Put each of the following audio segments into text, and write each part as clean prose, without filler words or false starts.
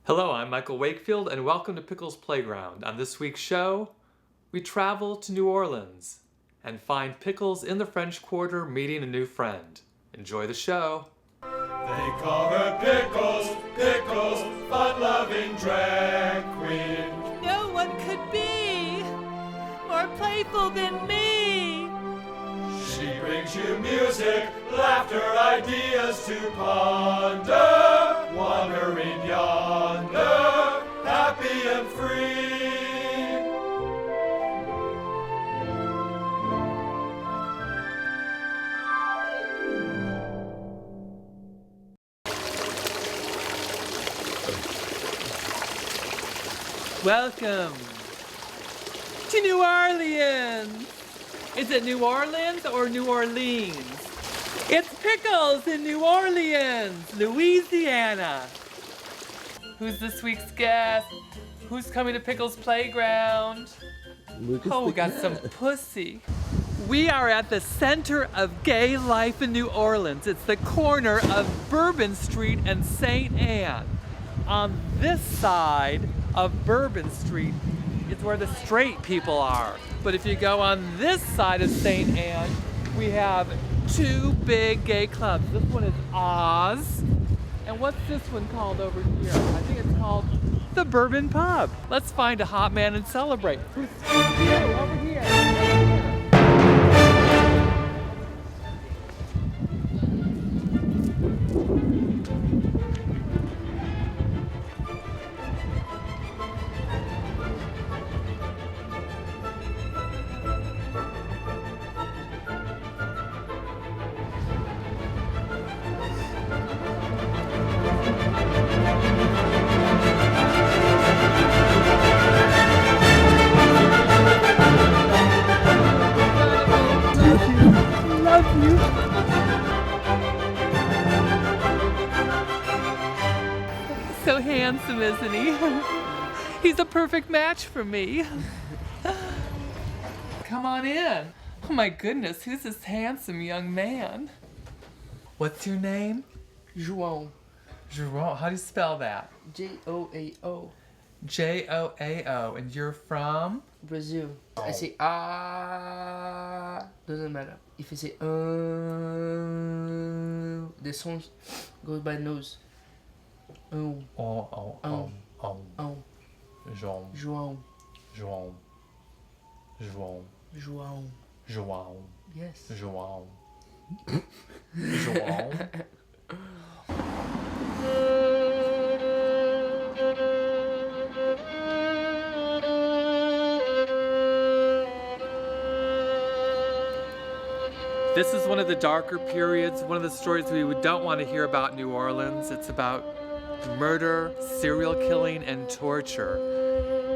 Hello, I'm Michael Wakefield, and welcome to Pickles Playground. On this week's show, we travel to New Orleans and find Pickles in the French Quarter meeting a new friend. Enjoy the show. They call her Pickles, Pickles, fun-loving drag queen. No one could be more playful than me. She brings you music, laughter, ideas to ponder, wandering yonder, happy and free. Welcome to New Orleans. Is it New Orleans or New Orleans? It's Pickles in New Orleans, Louisiana. Who's this week's guest? Who's coming to Pickles Playground? Oh, we got some pussy. We are at the center of gay life in New Orleans. It's the corner of Bourbon Street and St. Anne. On this side of Bourbon Street is where the straight people are. But if you go on this side of St. Anne, we have two big gay clubs. This one is Oz. And what's this one called over here? I think it's called the Bourbon Pub. Let's find a hot man and celebrate. Who's here? Over here. So handsome, isn't he? He's a perfect match for me. Come on in. Oh my goodness, who's this handsome young man? What's your name? Joao. Joao. How do you spell that? Joao. Joao. And you're from? Brazil. I say doesn't matter. If I say the sound goes by nose. Oh. João. Yes. João. This is one of the darker periods, one of the stories we don't want to hear about New Orleans. It's about murder, serial killing, and torture.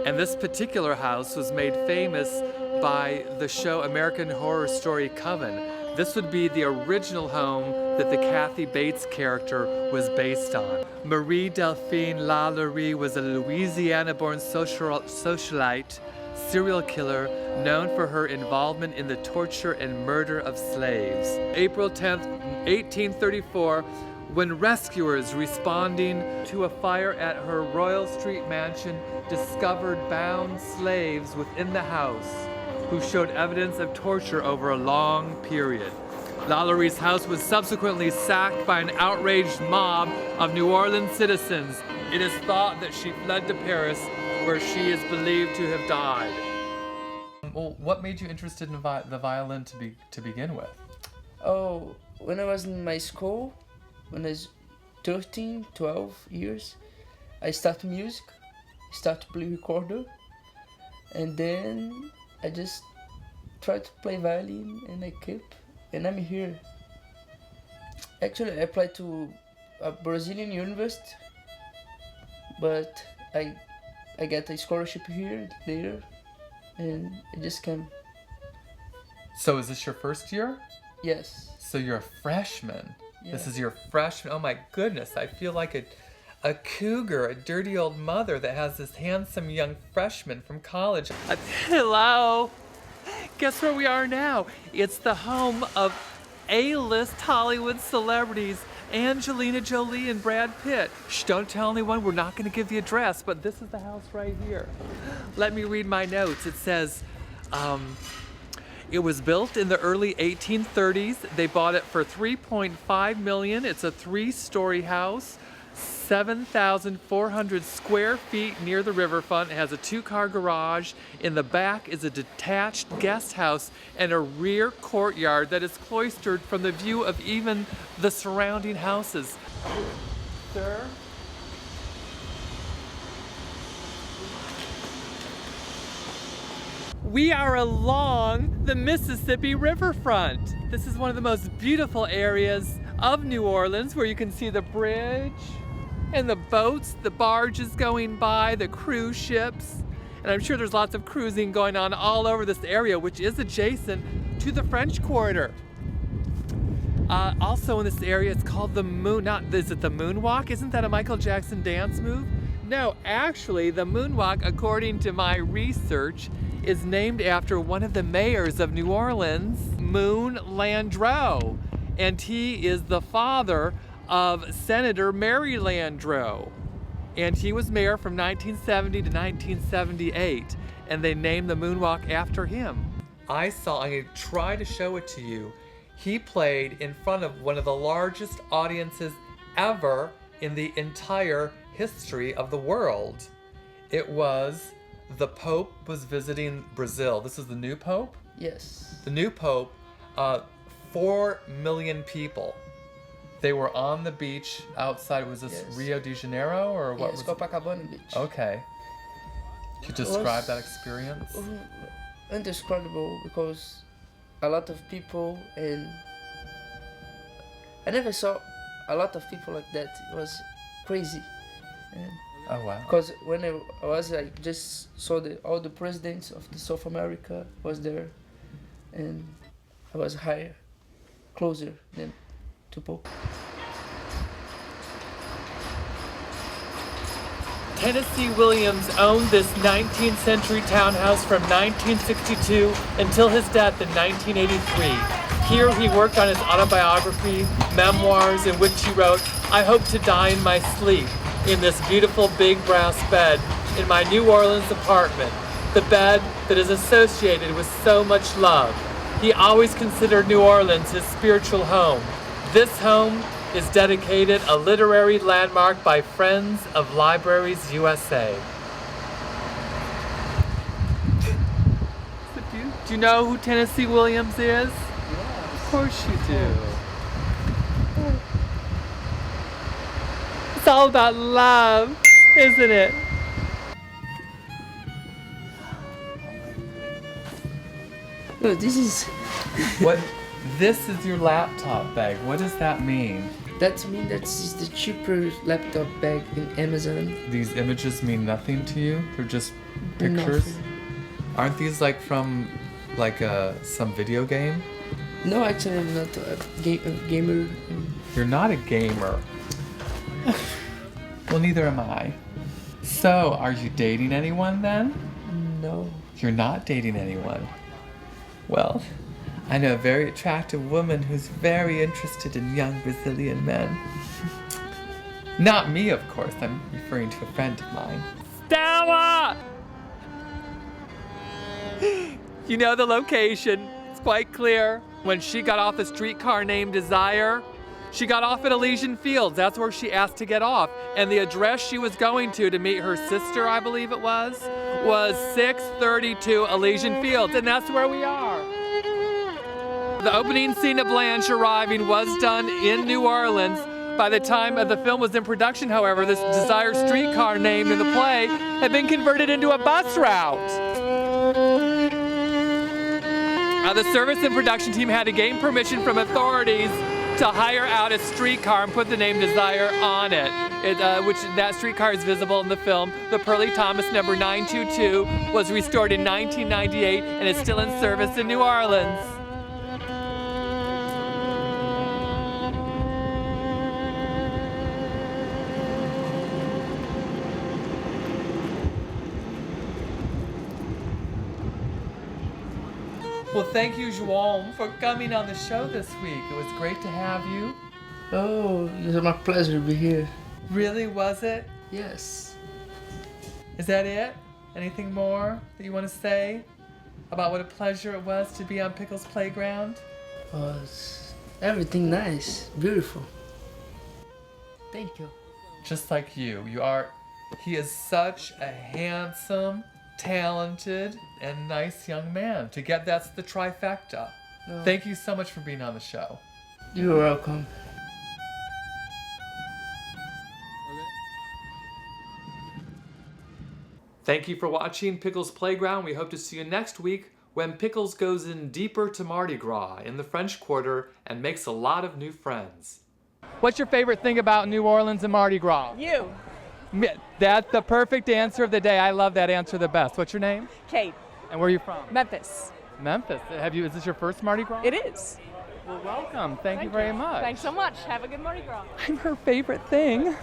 And this particular house was made famous by the show American Horror Story Coven. This would be the original home that the Kathy Bates character was based on. Marie Delphine Lalaurie was a Louisiana-born socialite, serial killer, known for her involvement in the torture and murder of slaves. April 10th, 1834, when rescuers responding to a fire at her Royal Street mansion discovered bound slaves within the house who showed evidence of torture over a long period. Lalaurie's house was subsequently sacked by an outraged mob of New Orleans citizens. It is thought that she fled to Paris, where she is believed to have died. Well, what made you interested in the violin to begin with? Oh, when I was in my school, when I was 13, 12 years, I started music, started to play recorder, and then I just tried to play violin, and I kept, and I'm here. Actually, I applied to a Brazilian university, but I got a scholarship here later, and I just came. So is this your first year? Yes. So you're a freshman. Yeah. This is your freshman. Oh my goodness, I feel like a cougar, a dirty old mother that has this handsome young freshman from college. Hello. Guess where we are now? It's the home of A-list Hollywood celebrities Angelina Jolie and Brad Pitt. Shh, don't tell anyone, we're not going to give the address, but this is the house right here. Let me read my notes. It says, it was built in the early 1830s. They bought it for $3.5 million. It's a 3-story house, 7,400 square feet near the riverfront. It has a 2-car garage. In the back is a detached guest house and a rear courtyard that is cloistered from the view of even the surrounding houses. Sir? We are along the Mississippi riverfront. This is one of the most beautiful areas of New Orleans, where you can see the bridge and the boats, the barges going by, the cruise ships. And I'm sure there's lots of cruising going on all over this area, which is adjacent to the French Quarter. Also in this area, it's called the is it the Moonwalk? Isn't that a Michael Jackson dance move? No, actually, the Moonwalk, according to my research, is named after one of the mayors of New Orleans, Moon Landreau. And he is the father of Senator Mary Landreau. And he was mayor from 1970 to 1978. And they named the Moonwalk after him. I'm gonna try to show it to you. He played in front of one of the largest audiences ever in the entire history of the world. It was the Pope was visiting Brazil. This is the new Pope? Yes. The new Pope, 4 million people. They were on the beach outside. Was this Yes. Rio de Janeiro or what Yes, was it? Copacabana Beach. Okay. Could you describe that experience? Indescribable, because a lot of people, and I never saw a lot of people like that. It was crazy. And Oh wow. because when I was, I just saw all the presidents of the South America was there, and I was higher, closer than to Pope. Tennessee Williams owned this 19th century townhouse from 1962 until his death in 1983. Here he worked on his autobiography, memoirs, in which he wrote, "I hope to die in my sleep in this beautiful big brass bed in my New Orleans apartment, the bed that is associated with so much love." He always considered New Orleans his spiritual home. This home is dedicated a literary landmark by Friends of Libraries USA. Do you know who Tennessee Williams is? Yeah. Of course you do. It's all about love, isn't it? No, this is. What? This is your laptop bag. What does that mean? That means that's the cheaper laptop bag in Amazon. These images mean nothing to you? They're just pictures? Nothing. Aren't these like from some video game? No, actually, I'm not a gamer. You're not a gamer. Well, neither am I. So, are you dating anyone then? No. You're not dating anyone. Well, I know a very attractive woman who's very interested in young Brazilian men. Not me, of course. I'm referring to a friend of mine. Stella! You know the location. It's quite clear. When she got off the streetcar named Desire, she got off at Elysian Fields. That's where she asked to get off. And the address she was going to meet her sister, I believe it was 632 Elysian Fields. And that's where we are. The opening scene of Blanche arriving was done in New Orleans. By the time the film was in production, however, this Desire streetcar named in the play had been converted into a bus route. The service and production team had to gain permission from authorities to hire out a streetcar and put the name Desire on it. Which that streetcar is visible in the film. The Pearly Thomas number 922 was restored in 1998 and is still in service in New Orleans. Well, thank you, Joao, for coming on the show this week. It was great to have you. Oh, it's my pleasure to be here. Really, was it? Yes. Is that it? Anything more that you want to say about what a pleasure it was to be on Pickles' playground? Was everything nice, beautiful. Thank you. Just like you. He is such a handsome, talented, and nice young man. That's the trifecta. No. Thank you so much for being on the show. You're welcome. Thank you for watching Pickles Playground. We hope to see you next week when Pickles goes in deeper to Mardi Gras in the French Quarter and makes a lot of new friends. What's your favorite thing about New Orleans and Mardi Gras? You, That's the perfect answer of the day. I love that answer the best. What's your name? Kate, And where are you from? Memphis. Memphis. Is this your first Mardi Gras? It is. Well, welcome. Thank you very much. Thanks so much. Have a good Mardi Gras. I'm her favorite thing.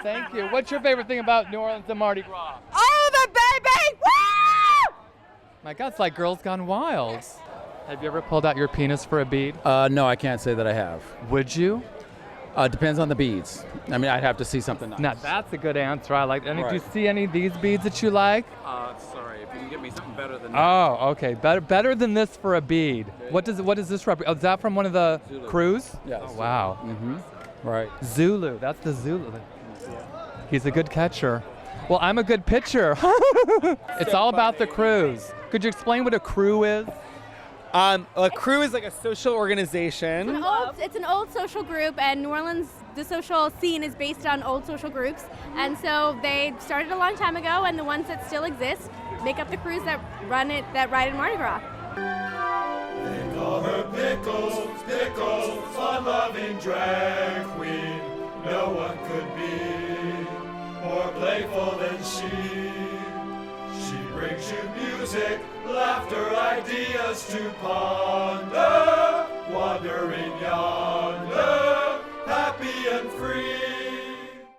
Thank you. What's your favorite thing about New Orleans and Mardi Gras? Oh, the baby! Woo! My God, it's like Girls Gone Wild. Have you ever pulled out your penis for a bead? No, I can't say that I have. Would you? Depends on the beads. I mean, I'd have to see something nice. Now that's a good answer. I like. Do you Right. see any of these beads that you like? Sorry, if you can get me something better than that. Oh, okay. Better than this for a bead. What does this represent? Oh, is that from one of the Zulu. crews? Yes. Oh, wow. Mm-hmm. Right. Zulu. That's the Zulu. He's a good catcher. Well, I'm a good pitcher. It's all about the crews. Could you explain what a crew is? A crew is like a social organization. It's an old social group, and New Orleans, the social scene is based on old social groups. And so they started a long time ago, and the ones that still exist make up the crews that ride in Mardi Gras. They call her Pickles, Pickles, fun-loving drag queen. No one could be more playful than she. She brings you music, laughter, ideas to ponder, wandering yonder.